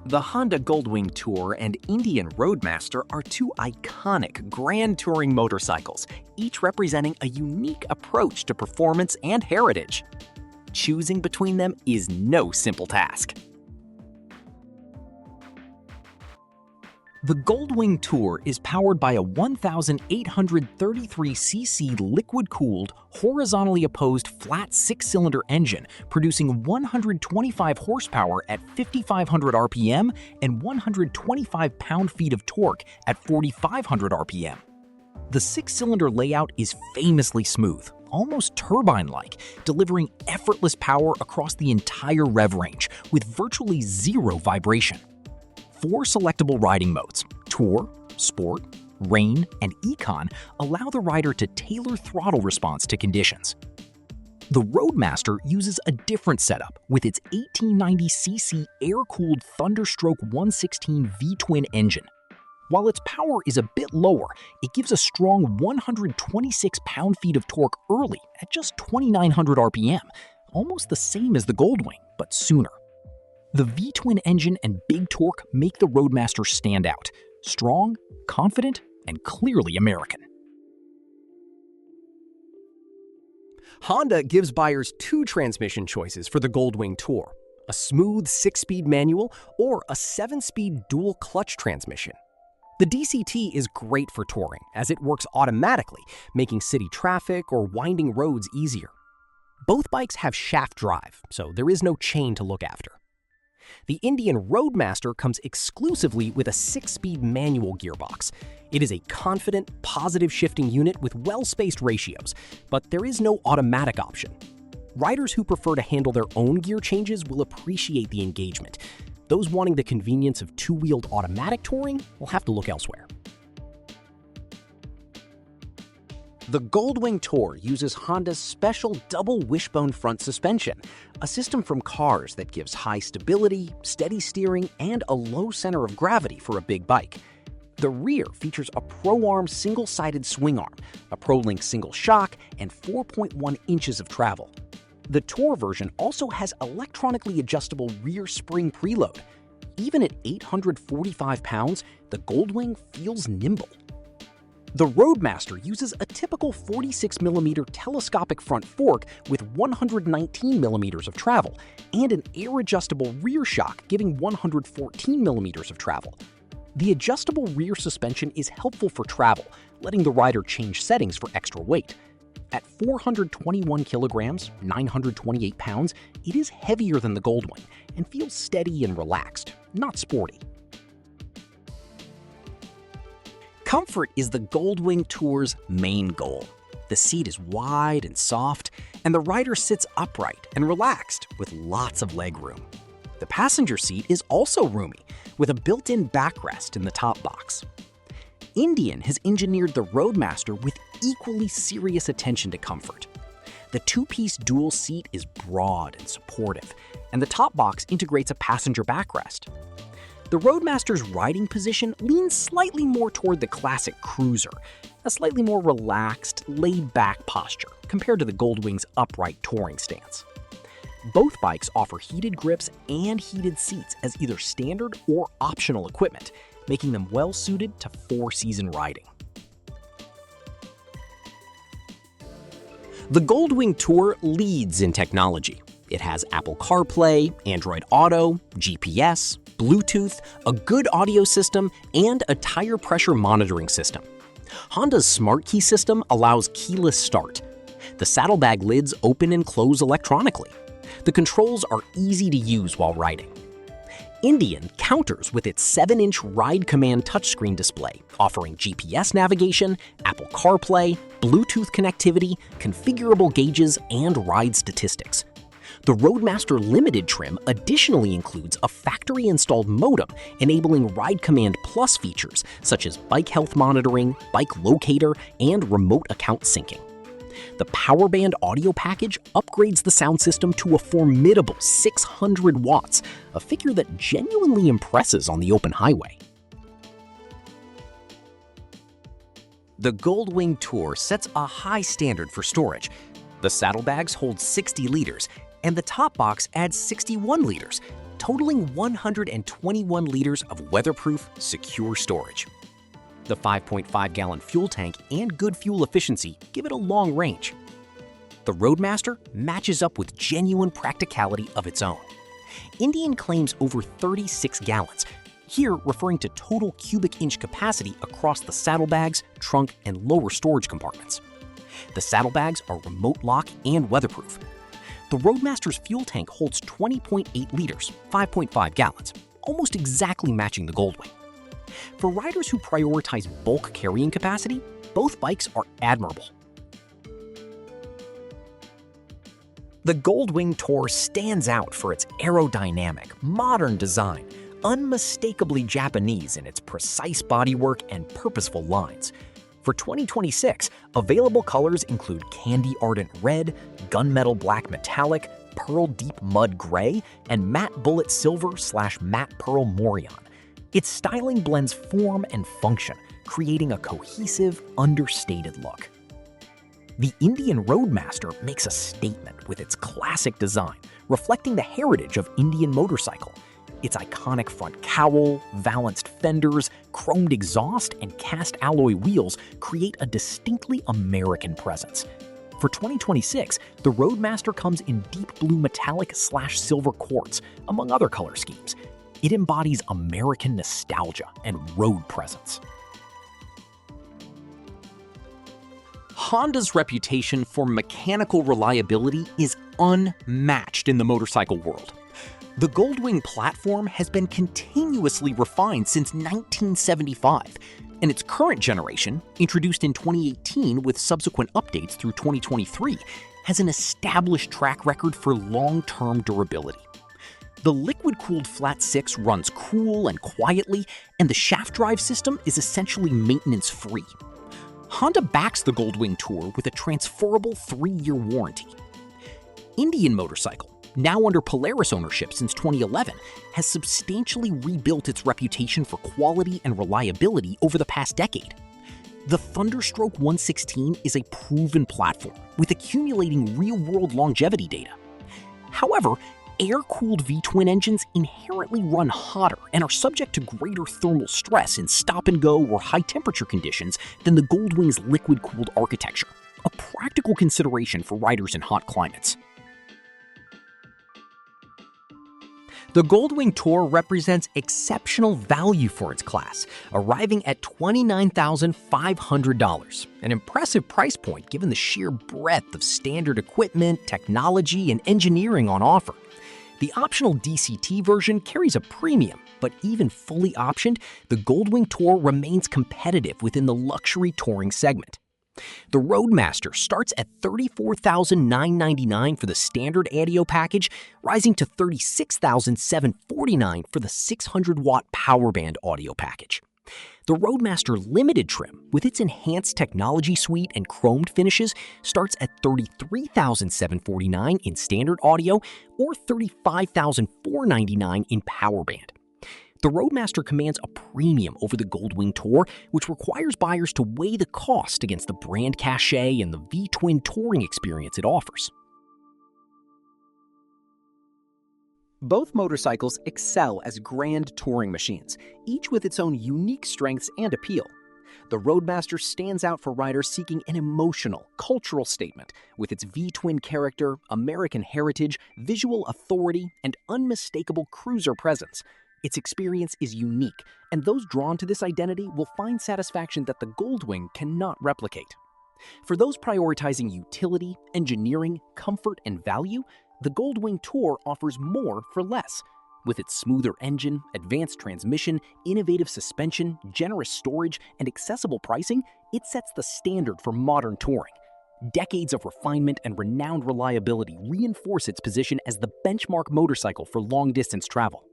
The Honda Goldwing Tour and Indian Roadmaster are two iconic grand touring motorcycles, each representing a unique approach to performance and heritage. Choosing between them is no simple task. The Goldwing Tour is powered by a 1,833cc liquid-cooled, horizontally opposed flat six-cylinder engine, producing 125 horsepower at 5,500 RPM and 125 pound-feet of torque at 4,500 RPM. The six-cylinder layout is famously smooth, almost turbine-like, delivering effortless power across the entire rev range with virtually zero vibration. 4 selectable riding modes, Tour, Sport, Rain, and Econ, allow the rider to tailor throttle response to conditions. The Roadmaster uses a different setup with its 1890cc air-cooled Thunderstroke 116 V-twin engine. While its power is a bit lower, it gives a strong 126 pound-feet of torque early at just 2,900 RPM, almost the same as the Goldwing, but sooner. The V-twin engine and big torque make the Roadmaster stand out, strong, confident, and clearly American. Honda gives buyers 2 transmission choices for the Goldwing Tour, a smooth 6-speed manual or a 7-speed dual clutch transmission. The DCT is great for touring as it works automatically, making city traffic or winding roads easier. Both bikes have shaft drive, so there is no chain to look after. The Indian Roadmaster comes exclusively with a 6-speed manual gearbox. It is a confident, positive shifting unit with well-spaced ratios, but there is no automatic option. Riders who prefer to handle their own gear changes will appreciate the engagement. Those wanting the convenience of 2-wheeled automatic touring will have to look elsewhere. The Goldwing Tour uses Honda's special double wishbone front suspension, a system from Cars that gives high stability, steady steering, and a low center of gravity for a big bike. The rear features a Pro-Arm single-sided swing arm, a Pro-Link single shock, and 4.1 inches of travel. The Tour version also has electronically adjustable rear spring preload. Even at 845 pounds, the Goldwing feels nimble. The Roadmaster uses a typical 46mm telescopic front fork with 119mm of travel, and an air-adjustable rear shock giving 114mm of travel. The adjustable rear suspension is helpful for travel, letting the rider change settings for extra weight. At 421 kilograms, 928 pounds, it is heavier than the Goldwing and feels steady and relaxed, not sporty. Comfort is the Goldwing Tour's main goal. The seat is wide and soft, and the rider sits upright and relaxed with lots of legroom. The passenger seat is also roomy, with a built-in backrest in the top box. Indian has engineered the Roadmaster with equally serious attention to comfort. The 2-piece dual seat is broad and supportive, and the top box integrates a passenger backrest. The Roadmaster's riding position leans slightly more toward the classic cruiser, a slightly more relaxed, laid-back posture compared to the Goldwing's upright touring stance. Both bikes offer heated grips and heated seats as either standard or optional equipment, making them well-suited to 4-season riding. The Goldwing Tour leads in technology. It has Apple CarPlay, Android Auto, GPS, Bluetooth, a good audio system, and a tire pressure monitoring system. Honda's Smart Key system allows keyless start. The saddlebag lids open and close electronically. The controls are easy to use while riding. Indian counters with its 7-inch Ride Command touchscreen display, offering GPS navigation, Apple CarPlay, Bluetooth connectivity, configurable gauges, and ride statistics. The Roadmaster Limited trim additionally includes a factory-installed modem enabling Ride Command Plus features such as bike health monitoring, bike locator, and remote account syncing. The Powerband audio package upgrades the sound system to a formidable 600 watts, a figure that genuinely impresses on the open highway. The Goldwing Tour sets a high standard for storage. The saddlebags hold 60 liters, and the top box adds 61 liters, totaling 121 liters of weatherproof, secure storage. The 5.5-gallon fuel tank and good fuel efficiency give it a long range. The Roadmaster matches up with genuine practicality of its own. Indian claims over 36 gallons, here referring to total cubic inch capacity across the saddlebags, trunk, and lower storage compartments. The saddlebags are remote lock and weatherproof. The Roadmaster's fuel tank holds 20.8 liters, 5.5 gallons, almost exactly matching the Goldwing. For riders who prioritize bulk carrying capacity, both bikes are admirable. The Goldwing Tour stands out for its aerodynamic, modern design, unmistakably Japanese in its precise bodywork and purposeful lines. For 2026, available colors include Candy Ardent Red, Gunmetal Black Metallic, Pearl Deep Mud Gray, and Matte Bullet Silver/Matte Pearl Morion. Its styling blends form and function, creating a cohesive, understated look. The Indian Roadmaster makes a statement with its classic design, reflecting the heritage of Indian motorcycle. Its iconic front cowl, valanced fenders, chromed exhaust, and cast alloy wheels create a distinctly American presence. For 2026, the Roadmaster comes in deep blue metallic/silver quartz, among other color schemes. It embodies American nostalgia and road presence. Honda's reputation for mechanical reliability is unmatched in the motorcycle world. The Goldwing platform has been continuously refined since 1975, and its current generation, introduced in 2018 with subsequent updates through 2023, has an established track record for long-term durability. The liquid-cooled Flat 6 runs cool and quietly, and the shaft drive system is essentially maintenance-free. Honda backs the Goldwing Tour with a transferable 3-year warranty. Indian Motorcycle, now under Polaris ownership since 2011, has substantially rebuilt its reputation for quality and reliability over the past decade. The Thunderstroke 116 is a proven platform with accumulating real-world longevity data. However, air-cooled V-twin engines inherently run hotter and are subject to greater thermal stress in stop-and-go or high-temperature conditions than the Goldwing's liquid-cooled architecture, a practical consideration for riders in hot climates. The Goldwing Tour represents exceptional value for its class, arriving at $29,500, an impressive price point given the sheer breadth of standard equipment, technology, and engineering on offer. The optional DCT version carries a premium, but even fully optioned, the Goldwing Tour remains competitive within the luxury touring segment. The Roadmaster starts at $34,999 for the standard audio package, rising to $36,749 for the 600-watt power band audio package. The Roadmaster Limited trim, with its enhanced technology suite and chromed finishes, starts at $33,749 in standard audio or $35,499 in power band. The Roadmaster commands a premium over the Goldwing Tour, which requires buyers to weigh the cost against the brand cachet and the V-twin touring experience it offers. Both motorcycles excel as grand touring machines, each with its own unique strengths and appeal. The Roadmaster stands out for riders seeking an emotional, cultural statement with its V-twin character, American heritage, visual authority, and unmistakable cruiser presence. Its experience is unique, and those drawn to this identity will find satisfaction that the Goldwing cannot replicate. For those prioritizing utility, engineering, comfort, and value, the Goldwing Tour offers more for less. With its smoother engine, advanced transmission, innovative suspension, generous storage, and accessible pricing, it sets the standard for modern touring. Decades of refinement and renowned reliability reinforce its position as the benchmark motorcycle for long-distance travel.